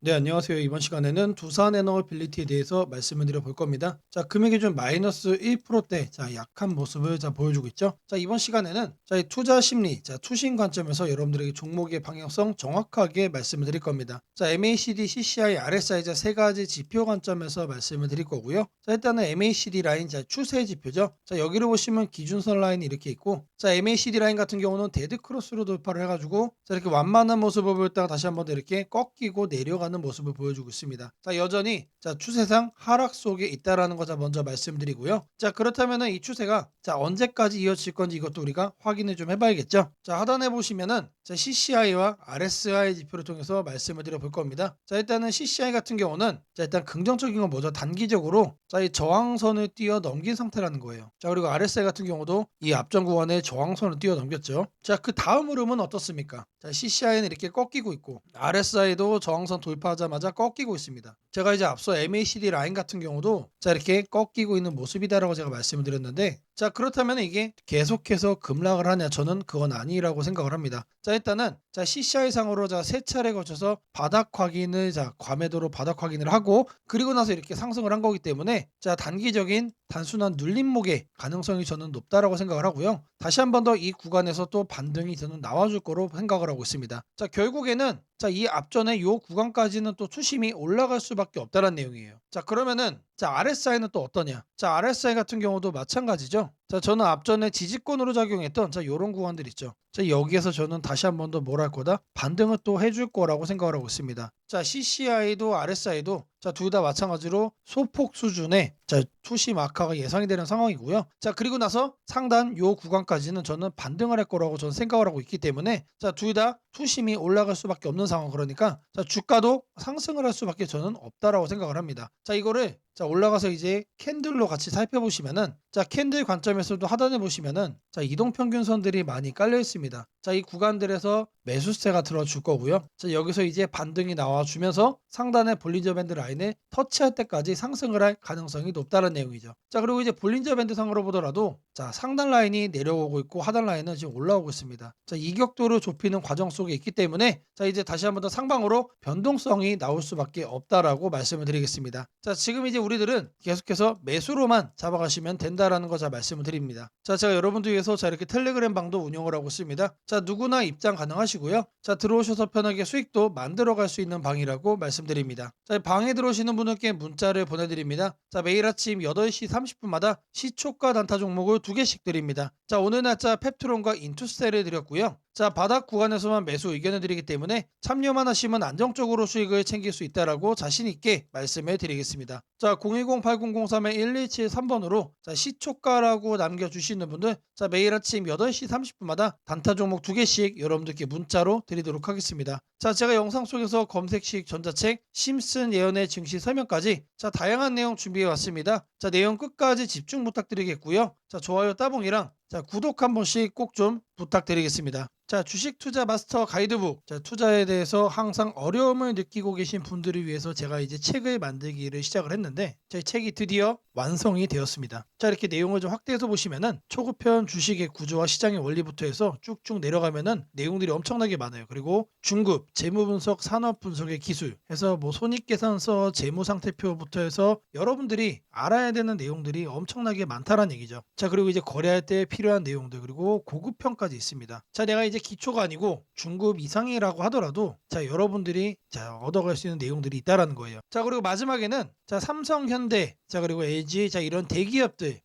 네, 안녕하세요. 이번 시간에는 두산 에너빌리티에 대해서 말씀을 드려볼 겁니다. 자, 금액이 좀 마이너스 1%대, 자, 약한 모습을 보여주고 있죠. 자, 이번 시간에는 이 투자 심리, 투신 관점에서 여러분들에게 종목의 방향성 정확하게 말씀을 드릴 겁니다. 자, MACD, CCI, RSI 세 가지 지표 관점에서 말씀을 드릴 거고요. 자, 일단은 MACD 라인, 추세 지표죠. 자, 여기를 보시면 기준선 라인이 이렇게 있고, 자, MACD 라인 같은 경우는 데드 크로스로 돌파를 해가지고, 자, 이렇게 완만한 모습을 보였다가 다시 한번 더 이렇게 꺾이고 내려가는 모습을 보여주고 있습니다. 자, 여전히 추세상 하락 속에 있다라는 거 먼저 말씀드리고요. 자, 그렇다면은 이 추세가 언제까지 이어질 건지 이것도 우리가 확인을 좀 해봐야겠죠. 자, 하단에 보시면은 CCI와 RSI 지표를 통해서 말씀을 드려볼 겁니다. 자, 일단은 CCI 같은 경우는 일단 긍정적인 건 뭐죠? 단기적으로 이 저항선을 뛰어넘긴 상태라는 거예요. 자, 그리고 RSI 같은 경우도 이 앞전 구간의 저항선을 뛰어넘겼죠. 자, 그 다음 흐름은 어떻습니까? 자, CCI는 이렇게 꺾이고 있고 RSI도 저항선 돌파하자마자 꺾이고 있습니다. 제가 이제 앞서 MACD 라인 같은 경우도 이렇게 꺾이고 있는 모습이다라고 제가 말씀을 드렸는데, 자, 그렇다면 이게 계속해서 급락을 하냐? 저는 그건 아니라고 생각을 합니다. 자, 일단은 CCI 상으로 세 차례 거쳐서 바닥 확인을 과매도로 바닥 확인을 하고, 그리고 나서 이렇게 상승을 한 거기 때문에 단기적인 단순한 눌림목의 가능성이 저는 높다라고 생각을 하고요. 다시 한 번 더 이 구간에서 또 반등이 저는 나와줄 거로 생각을 하고 있습니다. 자, 결국에는 이 앞전에 요 구간까지는 또 투심이 올라갈 수밖에 없다는 내용이에요. 자, 그러면은 RSI는 또 어떠냐? 자, RSI 같은 경우도 마찬가지죠. 자, 저는 앞전에 지지권으로 작용했던 요런 구간들 있죠. 자, 여기에서 저는 다시 한 번 더 뭘 할 거다? 반등을 또 해줄 거라고 생각을 하고 있습니다. 자, CCI도 RSI도 둘 다 마찬가지로 소폭 수준의 투심 악화가 예상이 되는 상황이고요. 자, 그리고 나서 상단 요 구간까지는 저는 반등을 할 거라고 저는 생각을 하고 있기 때문에 둘 다 투심이 올라갈 수밖에 없는 상황, 그러니까 주가도 상승을 할 수밖에 저는 없다라고 생각을 합니다. 자, 이거를 올라가서 이제 캔들로 같이 살펴보시면은, 캔들 관점에서도 하단에 보시면은 이동평균선들이 많이 깔려 있습니다. 자, 이 구간들에서 매수세가 들어줄 거고요. 자, 여기서 이제 반등이 나와주면서 상단의 볼린저 밴드 라인을 터치할 때까지 상승을 할 가능성이 높다는 내용이죠. 자, 그리고 이제 볼린저 밴드 상으로 보더라도 상단 라인이 내려오고 있고 하단 라인은 지금 올라오고 있습니다. 자, 이격도를 좁히는 과정 속에 있기 때문에 이제 다시 한번 더 상방으로 변동성이 나올 수밖에 없다라고 말씀을 드리겠습니다. 자, 지금 이제 우리들은 계속해서 매수로만 잡아가시면 된다라는 거 말씀을 드립니다. 자, 제가 여러분들 위해서 이렇게 텔레그램 방도 운영을 하고 있습니다. 자, 누구나 입장 가능하시고요. 자, 들어오셔서 편하게 수익도 만들어갈 수 있는 방이라고 말씀드립니다. 자, 방에 들어오시는 분들께 문자를 보내드립니다. 자, 매일 아침 8시 30분마다 시초가 단타 종목을 2개씩 드립니다. 자, 오늘 날짜 펩트론과 인투셀을 드렸고요. 자, 바닥 구간에서만 매수 의견을 드리기 때문에 참여만 하시면 안정적으로 수익을 챙길 수 있다라고 자신 있게 말씀을 드리겠습니다. 자, 010-8003-1173번으로 시초가라고 남겨주시는 분들, 매일 아침 8시 30분마다 단타 종목 2개씩 여러분들께 문자로 드리도록 하겠습니다. 자, 제가 영상 속에서 검색식 전자책, 심슨 예언의 증시 설명까지 다양한 내용 준비해 왔습니다. 자, 내용 끝까지 집중 부탁드리겠고요. 자, 좋아요 따봉이랑 구독 한 번씩 꼭 좀 부탁드리겠습니다. 자, 주식 투자 마스터 가이드북. 자, 투자에 대해서 항상 어려움을 느끼고 계신 분들을 위해서 제가 이제 책을 만들기를 시작을 했는데, 제 책이 드디어 완성이 되었습니다. 자, 이렇게 내용을 좀 확대해서 보시면은 초급편 주식의 구조와 시장의 원리부터 해서 쭉쭉 내려가면은 내용들이 엄청나게 많아요. 그리고 중급 재무 분석, 산업 분석의 기술 해서 뭐 손익계산서, 재무 상태표부터 해서 여러분들이 알아야 되는 내용들이 엄청나게 많다라는 얘기죠. 자, 그리고 이제 거래할 때 필요한 내용들, 그리고 고급편까지 있습니다. 자, 내가 이제 기초가 아니고 중급 이상이라고 하더라도 여러분들이 얻어갈 수 있는 내용들이 있다라는 거예요. 자, 그리고 마지막에는 삼성, 현대, 그리고 LG, 이런 대기업들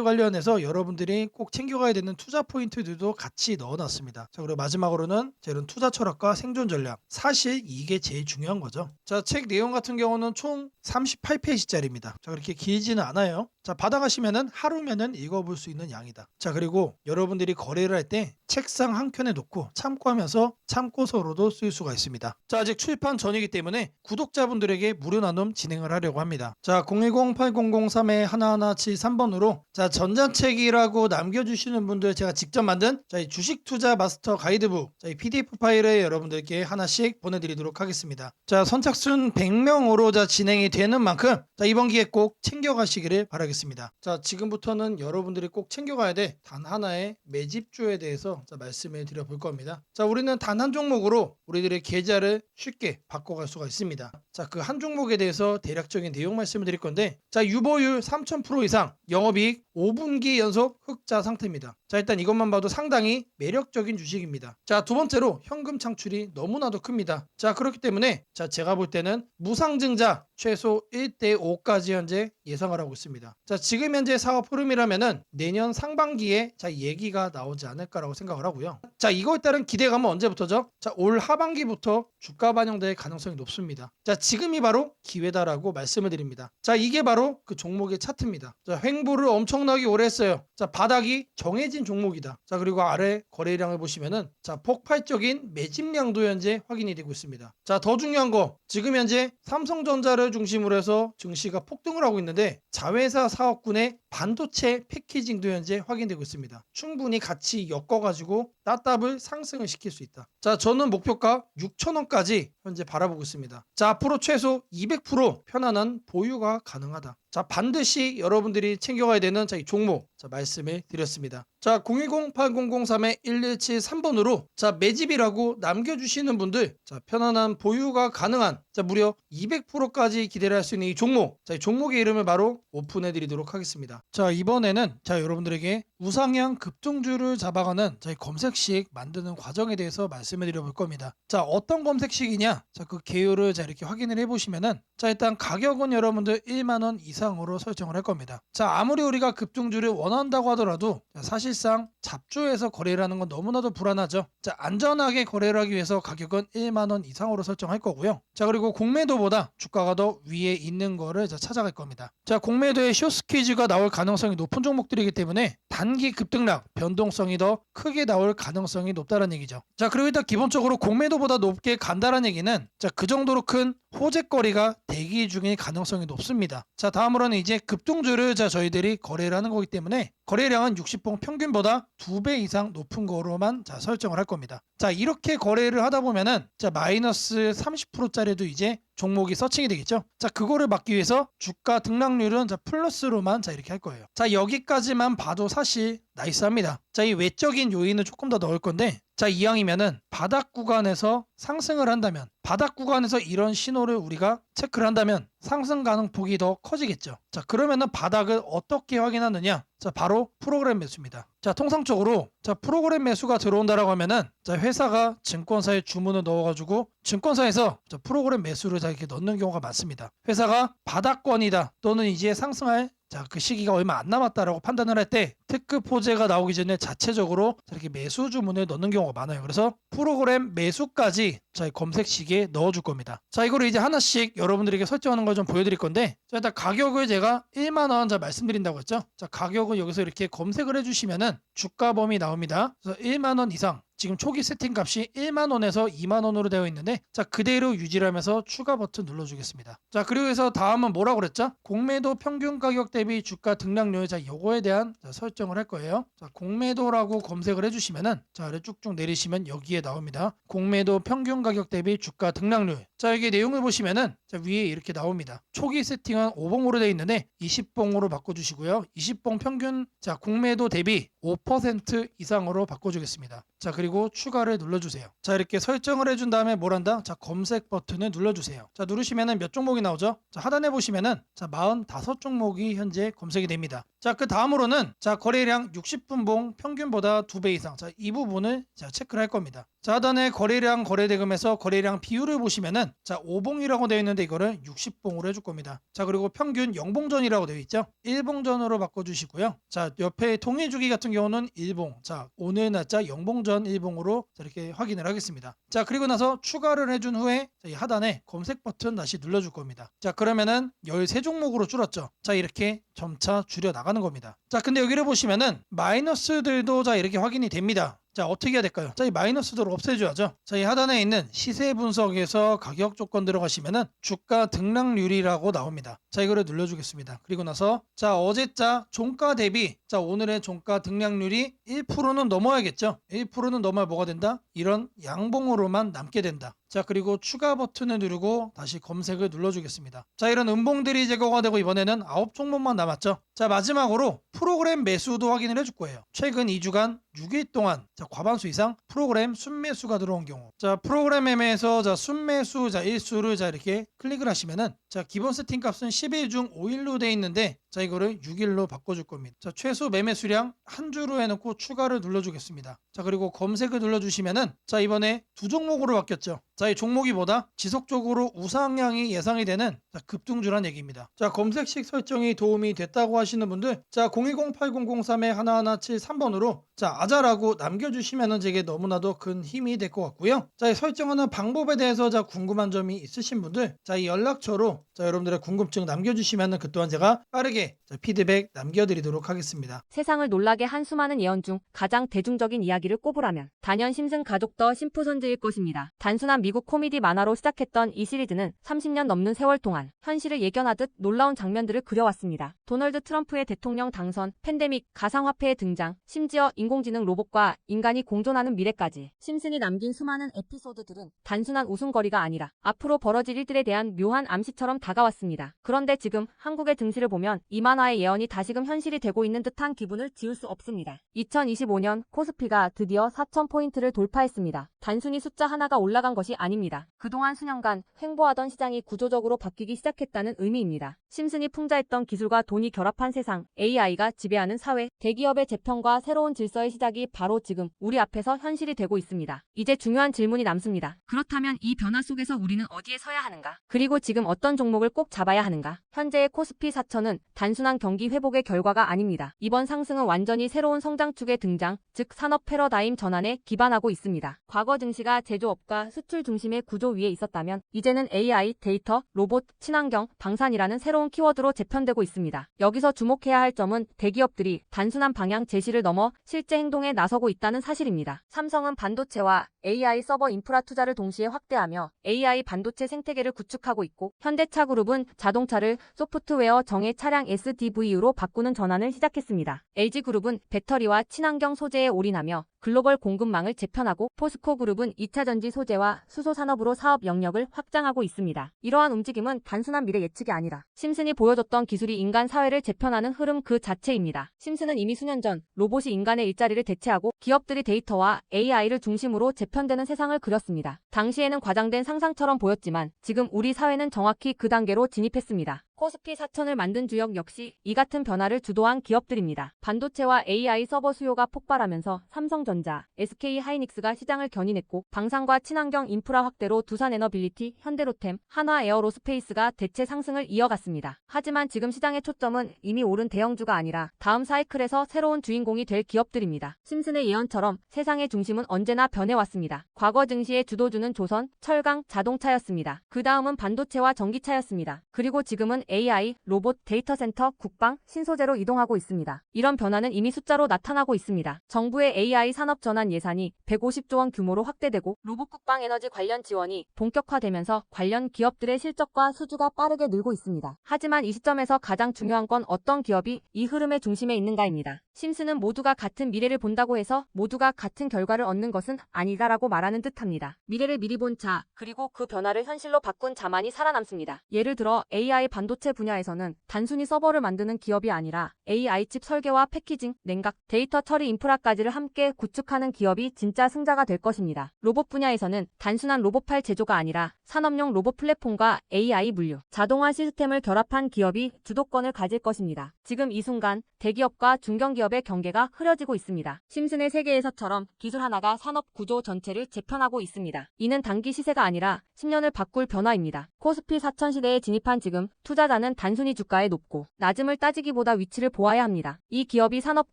관련해서 여러분들이 꼭 챙겨가야 되는 투자 포인트들도 같이 넣어놨습니다. 자, 그리고 마지막으로는 이런 투자 철학과 생존 전략, 사실 이게 제일 중요한 거죠. 자, 책 내용 같은 경우는 총 38페이지짜리입니다. 자, 그렇게 길지는 않아요. 자, 받아가시면은 하루면은 읽어볼 수 있는 양이다. 자, 그리고 여러분들이 거래를 할 때 책상 한 켠에 놓고 참고하면서 참고서로도 쓸 수가 있습니다. 자, 아직 출판 전이기 때문에 구독자분들에게 무료 나눔 진행을 하려고 합니다. 자, 010-8003-1173번으로 전자책이라고 남겨주시는 분들 제가 직접 만든 이 주식 투자 마스터 가이드북 이 PDF 파일을 여러분들께 하나씩 보내드리도록 하겠습니다. 자, 선착순 100명으로 진행이 되는 만큼 이번 기회 꼭 챙겨가시 참고하시기를 바라겠습니다. 자, 지금부터는 여러분들이 꼭 챙겨가야 돼 단 하나의 매집주에 대해서 말씀을 드려볼 겁니다. 자, 우리는 단 한 종목으로 우리들의 계좌를 쉽게 바꿔갈 수가 있습니다. 자, 그 한 종목에 대해서 대략적인 내용 말씀을 드릴 건데, 자, 유보율 3000% 이상, 영업이익 5분기 연속 흑자 상태입니다. 자, 일단 이것만 봐도 상당히 매력적인 주식입니다. 자, 두 번째로 현금 창출이 너무나도 큽니다. 자, 그렇기 때문에 제가 볼 때는 무상증자 최소 1대5까지 현재 예상을 하고 있습니다. 자, 지금 현재 사업 흐름이라면은 내년 상반기에 얘기가 나오지 않을까라고 생각을 하고요. 자, 이거에 따른 기대감은 언제부터죠? 자, 올 하반기부터 주가 반영될 가능성이 높습니다. 자, 지금이 바로 기회다라고 말씀을 드립니다. 자, 이게 바로 그 종목의 차트입니다. 자, 횡보를 엄청나게 오래 했어요. 자, 바닥이 정해진 종목이다. 자, 그리고 아래 거래량을 보시면은 폭발적인 매집량도 현재 확인이 되고 있습니다. 자, 더 중요한 거, 지금 현재 삼성전자를 중심으로 해서 증시가 폭등을 하고 있는데 자회사 사업군의 반도체 패키징도 현재 확인되고 있습니다. 충분히 같이 엮어가지고 따답을 상승을 시킬 수 있다. 자, 저는 목표가 6,000원까지 현재 바라보고 있습니다. 자, 앞으로 최소 200% 편안한 보유가 가능하다. 자, 반드시 여러분들이 챙겨가야 되는 이 종목 말씀을 드렸습니다. 자, 010-8003-1173번으로 매집이라고 남겨주시는 분들 편안한 보유가 가능한 무려 200%까지 기대를 할 수 있는 이 종목, 이 종목의 이름을 바로 오픈해 드리도록 하겠습니다. 자, 이번에는 여러분들에게 우상향 급등주를 잡아가는 검색식 만드는 과정에 대해서 말씀을 드려볼 겁니다. 자, 어떤 검색식이냐, 그 개요를 이렇게 확인을 해보시면은 일단 가격은 여러분들 1만원 이상으로 설정을 할 겁니다. 자, 아무리 우리가 급등주를 원한다고 하더라도 사실상 잡주에서 거래를 하는 건 너무나도 불안하죠. 자, 안전하게 거래를 하기 위해서 가격은 1만원 이상으로 설정할 거고요. 자, 그리고 공매도보다 주가가 더 위에 있는 거를 찾아갈 겁니다. 자, 공매도에 숏스퀴즈가 나올 가능성이 높은 종목들이기 때문에 단기 급등락 변동성이 더 크게 나올 가능성이 높다는 얘기죠. 자, 그리고 일단 기본적으로 공매도보다 높게 간다는 얘기는 그 정도로 큰 호재거리가 대기 중일 가능성이 높습니다. 자, 다음으로는 이제 급등주를 저희들이 거래를 하는 거기 때문에 거래량은 60봉 평균보다 2배 이상 높은 거로만 설정을 할 겁니다. 자, 이렇게 거래를 하다 보면은 마이너스 30%짜리도 이제 종목이 서칭이 되겠죠. 자, 그거를 막기 위해서 주가 등락률은 플러스로만 이렇게 할 거예요. 자, 여기까지만 봐도 사실 나이스합니다. 자, 이 외적인 요인을 조금 더 넣을 건데, 자, 이왕이면은 바닥 구간에서 상승을 한다면, 바닥 구간에서 이런 신호를 우리가 체크를 한다면 상승 가능폭이 더 커지겠죠. 자, 그러면은 바닥을 어떻게 확인하느냐? 자, 바로 프로그램 매수입니다. 자, 통상적으로 프로그램 매수가 들어온다라고 하면은 회사가 증권사에 주문을 넣어가지고 증권사에서 프로그램 매수를 이렇게 넣는 경우가 많습니다. 회사가 바닥권이다 또는 이제 상승할 그 시기가 얼마 안 남았다라고 판단을 할 때 특급 호재가 나오기 전에 자체적으로 이렇게 매수 주문을 넣는 경우가 많아요. 그래서 프로그램 매수까지 검색식에 넣어줄 겁니다. 자, 이거를 이제 하나씩 여러분들에게 설정하는 걸 좀 보여드릴 건데, 자, 일단 가격을 제가 1만원 말씀드린다고 했죠. 자, 가격을 여기서 이렇게 검색을 해주시면은 주가 범위 나옵니다. 그래서 1만원 이상, 지금 초기 세팅 값이 1만원에서 2만원으로 되어 있는데, 자, 그대로 유지를 하면서 추가 버튼 눌러주겠습니다. 자, 그리고 해서 다음은 뭐라고 그랬죠? 공매도 평균 가격 대비 주가 등락률, 요거에 대한 설정을 할 거예요. 자, 공매도라고 검색을 해주시면은 아래 쭉쭉 내리시면 여기에 나옵니다. 공매도 평균 가격 대비 주가 등락률. 자, 여기 내용을 보시면은 위에 이렇게 나옵니다. 초기 세팅은 5봉으로 되어 있는데 20봉으로 바꿔주시고요. 20봉 평균 공매도 대비 5% 이상으로 바꿔주겠습니다. 자, 그리고 추가를 눌러주세요. 자, 이렇게 설정을 해준 다음에 뭘 한다? 자, 검색 버튼을 눌러주세요. 자, 누르시면은 몇 종목이 나오죠? 자, 하단에 보시면은 45종목이 현재 검색이 됩니다. 자, 그 다음으로는 거래량 60분봉 평균보다 2배 이상. 자, 이 부분을 체크를 할 겁니다. 자, 하단에 거래량 거래대금에서 거래량 비율을 보시면은 5봉이라고 되어 있는데 이거를 60봉으로 해줄 겁니다. 자, 그리고 평균 0봉전이라고 되어 있죠. 1봉전으로 바꿔주시고요. 자, 옆에 통일주기 같은 경우는 1봉. 자, 오늘 날짜 0봉전 1봉으로 이렇게 확인을 하겠습니다. 자, 그리고 나서 추가를 해준 후에 이 하단에 검색 버튼 다시 눌러줄 겁니다. 자, 그러면은 13종목으로 줄었죠. 자, 이렇게 점차 줄여 나가는 겁니다. 자, 근데 여기를 보시면은 마이너스들도 이렇게 확인이 됩니다. 자, 어떻게 해야 될까요? 자, 이 마이너스들을 없애줘야죠. 자, 이 하단에 있는 시세 분석에서 가격 조건 들어가시면은 주가 등락률이라고 나옵니다. 자, 이거를 눌러주겠습니다. 그리고 나서 어제자 종가 대비 오늘의 종가 등락률이 1%는 넘어야겠죠. 1%는 넘어야 뭐가 된다? 이런 양봉으로만 남게 된다. 자, 그리고 추가 버튼을 누르고 다시 검색을 눌러주겠습니다. 자, 이런 음봉들이 제거가 되고 이번에는 9종목만 남았죠. 자, 마지막으로 프로그램 매수도 확인을 해줄 거예요. 최근 2주간 6일 동안 과반수 이상 프로그램 순매수가 들어온 경우, 자, 프로그램 매매에서 순매수 일수를 이렇게 클릭을 하시면은, 자, 기본 세팅 값은 10일 중 5일로 돼 있는데, 자, 이거를 6일로 바꿔줄 겁니다. 자, 최소 매매 수량 한 주로 해놓고 추가를 눌러주겠습니다. 자, 그리고 검색을 눌러주시면은, 자, 이번에 두 종목으로 바뀌었죠. 자, 이 종목이 보다 지속적으로 우상향이 예상이 되는 급등주란 얘기입니다. 자, 검색식 설정이 도움이 됐다고 하시는 분들, 자, 010-8003-1173번으로 자, 아자라고 남겨주시면은 제게 너무나도 큰 힘이 될 것 같고요. 자, 이 설정하는 방법에 대해서 궁금한 점이 있으신 분들, 자, 이 연락처로 여러분들의 궁금증 남겨주시면은 그 또한 제가 빠르게 피드백 남겨드리도록 하겠습니다. 세상을 놀라게 한 수많은 예언 중 가장 대중적인 이야기를 꼽으라면 단연 심슨 가족 더 심프손즈일 것입니다. 단순한 미국 코미디 만화로 시작했던 이 시리즈는 30년 넘는 세월 동안 현실을 예견하듯 놀라운 장면들을 그려왔습니다. 도널드 트럼프의 대통령 당선, 팬데믹, 가상화폐의 등장, 심지어 인공지능 로봇과 인간이 공존하는 미래까지 심슨이 남긴 수많은 에피소드들은 단순한 웃음거리가 아니라 앞으로 벌어질 일들에 대한 묘한 암시처럼 다가왔습니다. 그런데 지금 한국의 등실을 보면 이 만화의 예언이 다시금 현실이 되고 있는 듯한 기분을 지울 수 없습니다. 2025년 코스피가 드디어 4,000포인트를 돌파했습니다. 단순히 숫자 하나가 올라간 것이 아닙니다. 그동안 수년간 횡보하던 시장이 구조적으로 바뀌기 시작했다는 의미입니다. 심슨이 풍자했던 기술과 돈이 결합한 세상, AI가 지배하는 사회, 대기업의 재편과 새로운 질서의 시작이 바로 지금 우리 앞에서 현실이 되고 있습니다. 이제 중요한 질문이 남습니다. 그렇다면 이 변화 속에서 우리는 어디에 서야 하는가? 그리고 지금 어떤 종목을 꼭 잡아야 하는가? 현재의 코스피 4천은 단순한 경기 회복의 결과가 아닙니다. 이번 상승은 완전히 새로운 성장축의 등장, 즉 산업 패러다임 전환에 기반하고 있습니다. 과거 증시가 제조업과 수출 중심의 구조 위에 있었다면 이제는 AI, 데이터, 로봇, 친환경, 방산이라는 새로운 키워드로 재편되고 있습니다. 여기서 주목해야 할 점은 대기업들이 단순한 방향 제시를 넘어 실제 행동에 나서고 있다는 사실입니다. 삼성은 반도체와 AI 서버 인프라 투자를 동시에 확대하며 AI 반도체 생태계를 구축하고 있고, 현대차그룹은 자동차를 소프트웨어 정예 차량 SDV로 바꾸는 전환을 시작했습니다. LG그룹은 배터리와 친환경 소재에 올인하며 글로벌 공급망을 재편하고, 포스코그룹은 2차전지 소재와 수소 산업으로 사업 영역을 확장하고 있습니다. 이러한 움직임은 단순한 미래 예측이 아니라 심슨이 보여줬던 기술이 인간 사회를 재편하는 흐름 그 자체입니다. 심슨은 이미 수년 전 로봇이 인간의 일자리를 대체하고 기업들이 데이터와 AI를 중심으로 재편되는 세상을 그렸습니다. 당시에는 과장된 상상처럼 보였지만 지금 우리 사회는 정확히 그 단계로 진입했습니다. 코스피 4천을 만든 주역 역시 이 같은 변화를 주도한 기업들입니다. 반도체와 AI 서버 수요가 폭발하면서 삼성전자, SK하이닉스가 시장을 견인했고, 방산과 친환경 인프라 확대로 두산에너빌리티, 현대로템, 한화에어로스페이스가 대체 상승을 이어갔습니다. 하지만 지금 시장의 초점은 이미 오른 대형주가 아니라 다음 사이클에서 새로운 주인공이 될 기업들입니다. 심슨의 예언처럼 세상의 중심은 언제나 변해왔습니다. 과거 증시의 주도주는 조선, 철강, 자동차였습니다. 그 다음은 반도체와 전기차였습니다. 그리고 지금은 AI, 로봇, 데이터 센터, 국방, 신소재로 이동하고 있습니다. 이런 변화는 이미 숫자로 나타나고 있습니다. 정부의 AI 산업 전환 예산이 150조 원 규모로 확대되고, 로봇 국방 에너지 관련 지원이 본격화되면서 관련 기업들의 실적과 수주가 빠르게 늘고 있습니다. 하지만 이 시점에서 가장 중요한 건 어떤 기업이 이 흐름의 중심에 있는가입니다. 심슨은 모두가 같은 미래를 본다고 해서 모두가 같은 결과를 얻는 것은 아니다라고 말하는 듯합니다. 미래를 미리 본 자, 그리고 그 변화를 현실로 바꾼 자만이 살아남습니다. 예를 들어 AI 반도체 분야에서는 단순히 서버를 만드는 기업이 아니라 AI 칩 설계와 패키징, 냉각, 데이터 처리 인프라까지를 함께 구축하는 기업이 진짜 승자가 될 것입니다. 로봇 분야에서는 단순한 로봇팔 제조가 아니라 산업용 로봇 플랫폼과 AI 물류, 자동화 시스템을 결합한 기업이 주도권을 가질 것입니다. 지금 이 순간 대기업과 중견기업의 경계가 흐려지고 있습니다. 심슨의 세계에서처럼 기술 하나가 산업 구조 전체를 재편하고 있습니다. 이는 단기 시세가 아니라 10년을 바꿀 변화입니다. 코스피 4천 시대에 진입한 지금 투자자는 단순히 주가의 높고 낮음을 따지기보다 위치를 보아야 합니다. 이 기업이 산업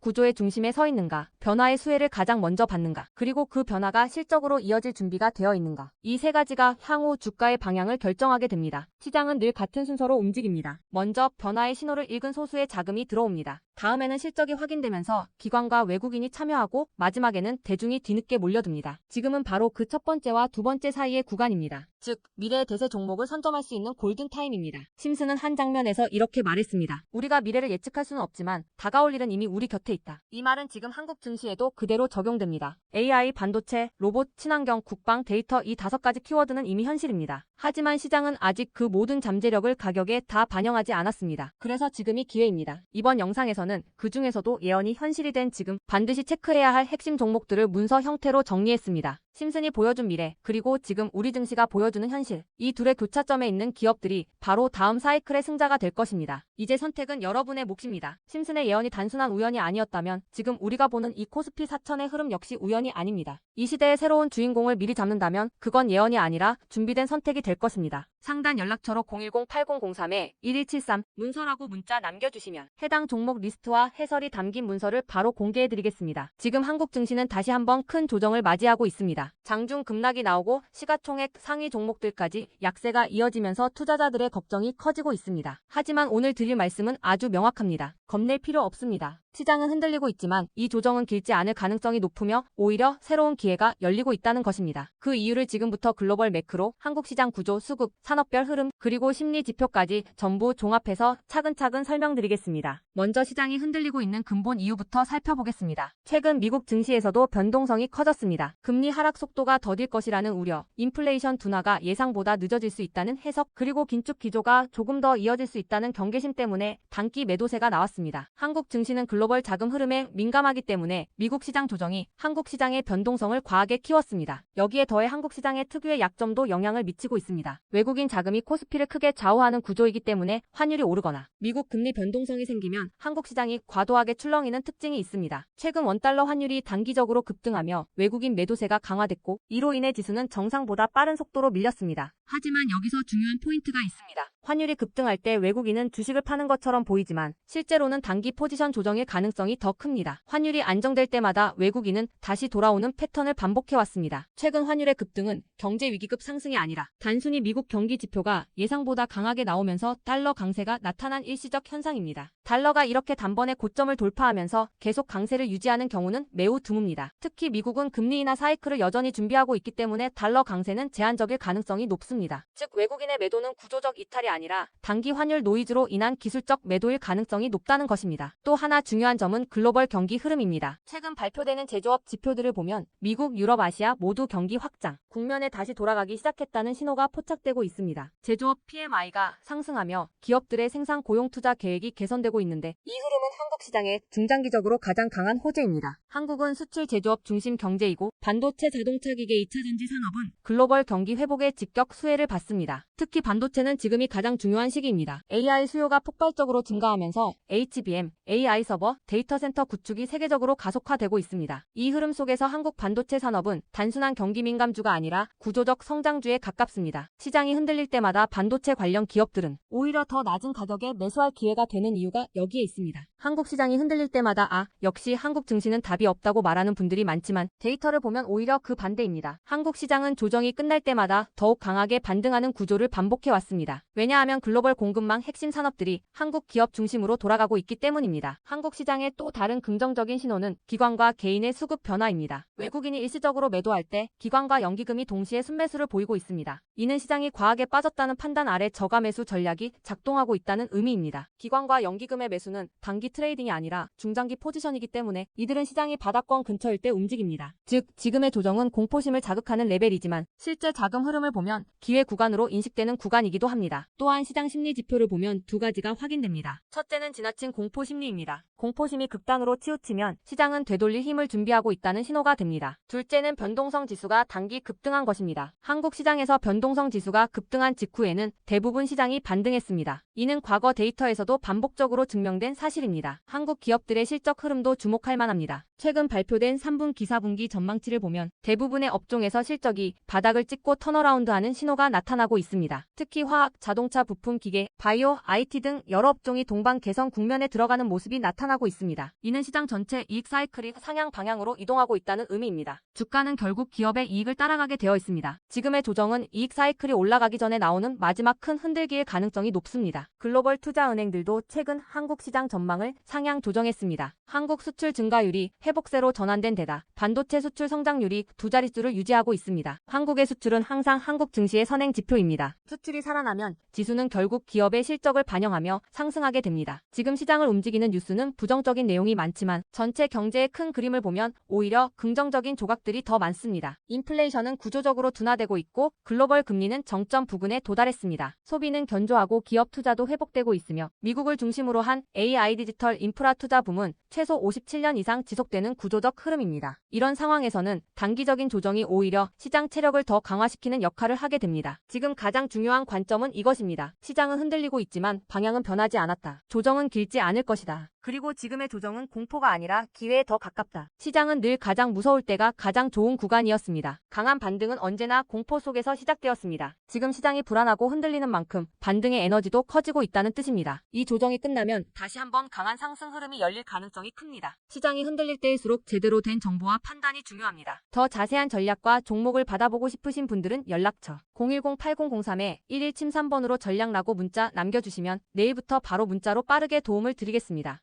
구조의 중심에 서 있는가, 변화의 수혜를 가장 먼저 받는가, 그리고 그 변화가 실적으로 이어질 준비가 되어 있는가. 이 세 가지가 향후 주가의 방향을 결정하게 됩니다. 시장은 늘 같은 순서로 움직입니다. 먼저 변화의 신호를 읽은 소수의 자금이 들어옵니다. 다음에는 실적이 확인되면서 기관과 외국인이 참여하고 마지막에는 대중이 뒤늦게 몰려듭니다. 지금은 바로 그 첫 번째와 두 번째 사이의 구간입니다. 즉, 미래의 대세 종목을 선점할 수 있는 골든타임입니다. 심슨은 한 장면에서 이렇게 말했습니다. 우리가 미래를 예측할 수는 없지만 다가올 일은 이미 우리 곁에 있다. 이 말은 지금 한국 증시에도 그대로 적용됩니다. AI, 반도체, 로봇, 친환경, 국방, 데이터 이 5가지 키워드는 이미 현실입니다. 하지만 시장은 아직 그 모든 잠재력을 가격에 다 반영하지 않았습니다. 그래서 지금이 기회입니다. 이번 영상에서는 그 중에서도 예언이 현실이 된 지금 반드시 체크해야 할 핵심 종목들을 문서 형태로 정리했습니다. 심슨이 보여준 미래, 그리고 지금 우리 증시가 보여주는 현실. 이 둘의 교차점에 있는 기업들이 바로 다음 사이클의 승자가 될 것입니다. 이제 선택은 여러분의 몫입니다. 심슨의 예언이 단순한 우연이 아니었다면 지금 우리가 보는 이 코스피 4000의 흐름 역시 우연이 아닙니다. 이 시대의 새로운 주인공을 미리 잡는다면 그건 예언이 아니라 준비된 선택이 될 것입니다. 상단 연락처로 010-8003-1173 문서라고 문자 남겨주시면 해당 종목 리스트와 해설이 담긴 문서를 바로 공개해드리겠습니다. 지금 한국 증시는 다시 한번 큰 조정을 맞이하고 있습니다. 장중 급락이 나오고 시가총액 상위 종목들까지 약세가 이어지면서 투자자들의 걱정이 커지고 있습니다. 하지만 오늘 드릴 말씀은 아주 명확합니다. 겁낼 필요 없습니다. 시장은 흔들리고 있지만 이 조정은 길지 않을 가능성이 높으며 오히려 새로운 기회가 열리고 있다는 것입니다. 그 이유를 지금부터 글로벌 매크로, 한국 시장 구조, 수급, 산업별 흐름, 그리고 심리 지표까지 전부 종합해서 차근차근 설명드리겠습니다. 먼저 시장이 흔들리고 있는 근본 이유부터 살펴보겠습니다. 최근 미국 증시에서도 변동성이 커졌습니다. 금리 하락 속도가 더딜 것이라는 우려, 인플레이션 둔화가 예상보다 늦어질 수 있다는 해석, 그리고 긴축 기조가 조금 더 이어질 수 있다는 경계심 때문에 단기 매도세가 나왔습니다. 한국 증시는 글로벌 자금 흐름에 민감하기 때문에 미국 시장 조정이 한국 시장의 변동성을 과하게 키웠습니다. 여기에 더해 한국 시장의 특유의 약점도 영향을 미치고 있습니다. 외국인 자금이 코스피를 크게 좌우하는 구조이기 때문에 환율이 오르거나 미국 금리 변동성이 생기면 한국 시장이 과도하게 출렁이는 특징이 있습니다. 최근 원달러 환율이 단기적으로 급등하며 외국인 매도세가 강화됐고 이로 인해 지수는 정상보다 빠른 속도로 밀렸습니다. 하지만 여기서 중요한 포인트가 있습니다. 환율이 급등할 때 외국인은 주식을 파는 것처럼 보이지만 실제로는 단기 포지션 조정일 가능성이 더 큽니다. 환율이 안정될 때마다 외국인은 다시 돌아오는 패턴을 반복해왔습니다. 최근 환율의 급등은 경제 위기급 상승이 아니라 단순히 미국 경기 지표가 예상보다 강하게 나오면서 달러 강세가 나타난 일시적 현상입니다. 달러가 이렇게 단번에 고점을 돌파하면서 계속 강세를 유지하는 경우는 매우 드뭅니다. 특히 미국은 금리 인하 사이클을 여전히 준비하고 있기 때문에 달러 강세는 제한적일 가능성이 높습니다. 즉 외국인의 매도는 구조적 이탈이 아니라 단기 환율 노이즈로 인한 기술적 매도일 가능성이 높다는 것입니다. 또 하나 중요한 점은 글로벌 경기 흐름입니다. 최근 발표되는 제조업 지표들을 보면 미국, 유럽, 아시아 모두 경기 확장, 국면에 다시 돌아가기 시작했다는 신호가 포착되고 있습니다. 제조업 PMI가 상승하며 기업들의 생산 고용 투자 계획이 개선되고 있는데 이 흐름은 한국 시장에 중장기적으로 가장 강한 호재입니다. 한국은 수출 제조업 중심 경제이고 반도체, 자동차 기계, 2차전지 산업은 글로벌 경기 회복의 직격 수혜를 받습니다. 특히 반도체는 지금이 가장 중요한 시기입니다. AI 수요가 폭발적으로 증가하면서 HBM, AI 서버, 데이터 센터 구축이 세계적으로 가속화되고 있습니다. 이 흐름 속에서 한국 반도체 산업은 단순한 경기 민감주가 아니라 구조적 성장주에 가깝습니다. 시장이 흔들릴 때마다 반도체 관련 기업들은 오히려 더 낮은 가격에 매수할 기회가 되는 이유가 여기에 있습니다. 한국 시장이 흔들릴 때마다 역시 한국 증시는 답이 없다고 말하는 분들이 많지만 데이터를 보면 오히려 그 반대입니다. 한국 시장은 조정이 끝날 때마다 더욱 강하게 반등하는 구조를 반복해왔습니다. 왜냐하면 글로벌 공급망 핵심 산업들이 한국 기업 중심으로 돌아가고 있기 때문입니다. 한국 시장의 또 다른 긍정적인 신호는 기관과 개인의 수급 변화입니다. 외국인이 일시적으로 매도할 때 기관과 연기금이 동시에 순매수를 보이고 있습니다. 이는 시장이 과하게 빠졌다는 판단 아래 저가 매수 전략이 작동하고 있다는 의미입니다. 기관과 연기금의 매수는 단기 트레이딩이 아니라 중장기 포지션이기 때문에 이들은 시장이 바닥권 근처일 때 움직입니다. 즉 지금의 조정은 공포심을 자극하는 레벨이지만 실제 자금 흐름을 보면 기회 구간으로 인식되는 구간이기도 합니다. 또한 시장 심리 지표를 보면 두 가지가 확인됩니다. 첫째는 지나친 공포 심리입니다. 공포심이 극단으로 치우치면 시장은 되돌릴 힘을 준비하고 있다는 신호가 됩니다. 둘째는 변동성 지수가 단기 급등한 것입니다. 한국 시장에서 변동성 지수가 급등한 직후에는 대부분 시장이 반등했습니다. 이는 과거 데이터에서도 반복적으로 증명된 사실입니다. 한국 기업들의 실적 흐름도 주목할 만합니다. 최근 발표된 3분기 4분기 전망치를 보면 대부분의 업종에서 실적이 바닥을 찍고 턴어라운드하는 신호가 나타나고 있습니다. 특히 화학, 자동차 부품, 기계, 바이오, IT 등 여러 업종이 동반 개선 국면에 들어가는 모습이 나타나고 나타나고 있습니다. 이는 시장 전체 이익 사이클이 상향 방향으로 이동하고 있다는 의미입니다. 주가는 결국 기업의 이익을 따라가게 되어 있습니다. 지금의 조정은 이익 사이클이 올라가기 전에 나오는 마지막 큰 흔들기의 가능성이 높습니다. 글로벌 투자은행들도 최근 한국 시장 전망을 상향 조정했습니다. 한국 수출 증가율이 회복세로 전환된 데다 반도체 수출 성장률이 두 자릿수를 유지하고 있습니다. 한국의 수출은 항상 한국 증시의 선행 지표입니다. 수출이 살아나면 지수는 결국 기업의 실적을 반영하며 상승하게 됩니다. 지금 시장을 움직이는 뉴스는 부정적인 내용이 많지만 전체 경제의 큰 그림을 보면 오히려 긍정적인 조각들이 더 많습니다. 인플레이션은 구조적으로 둔화되고 있고 글로벌 금리는 정점 부근에 도달했습니다. 소비는 견조하고 기업 투자도 회복되고 있으며 미국을 중심으로 한 AI 디지털 인프라 투자 붐은 최소 57년 이상 지속되는 구조적 흐름입니다. 이런 상황에서는 단기적인 조정이 오히려 시장 체력을 더 강화시키는 역할을 하게 됩니다. 지금 가장 중요한 관점은 이것입니다. 시장은 흔들리고 있지만 방향은 변하지 않았다. 조정은 길지 않을 것이다. 그리고 지금의 조정은 공포가 아니라 기회에 더 가깝다. 시장은 늘 가장 무서울 때가 가장 좋은 구간이었습니다. 강한 반등은 언제나 공포 속에서 시작되었습니다. 지금 시장이 불안하고 흔들리는 만큼 반등의 에너지도 커지고 있다는 뜻입니다. 이 조정이 끝나면 다시 한번 강한 상승 흐름이 열릴 가능성이 큽니다. 시장이 흔들릴 때일수록 제대로 된 정보와 판단이 중요합니다. 더 자세한 전략과 종목을 받아보고 싶으신 분들은 연락처 010-8003-1173번으로 전략 라고 문자 남겨주시면 내일부터 바로 문자로 빠르게 도움을 드리겠습니다.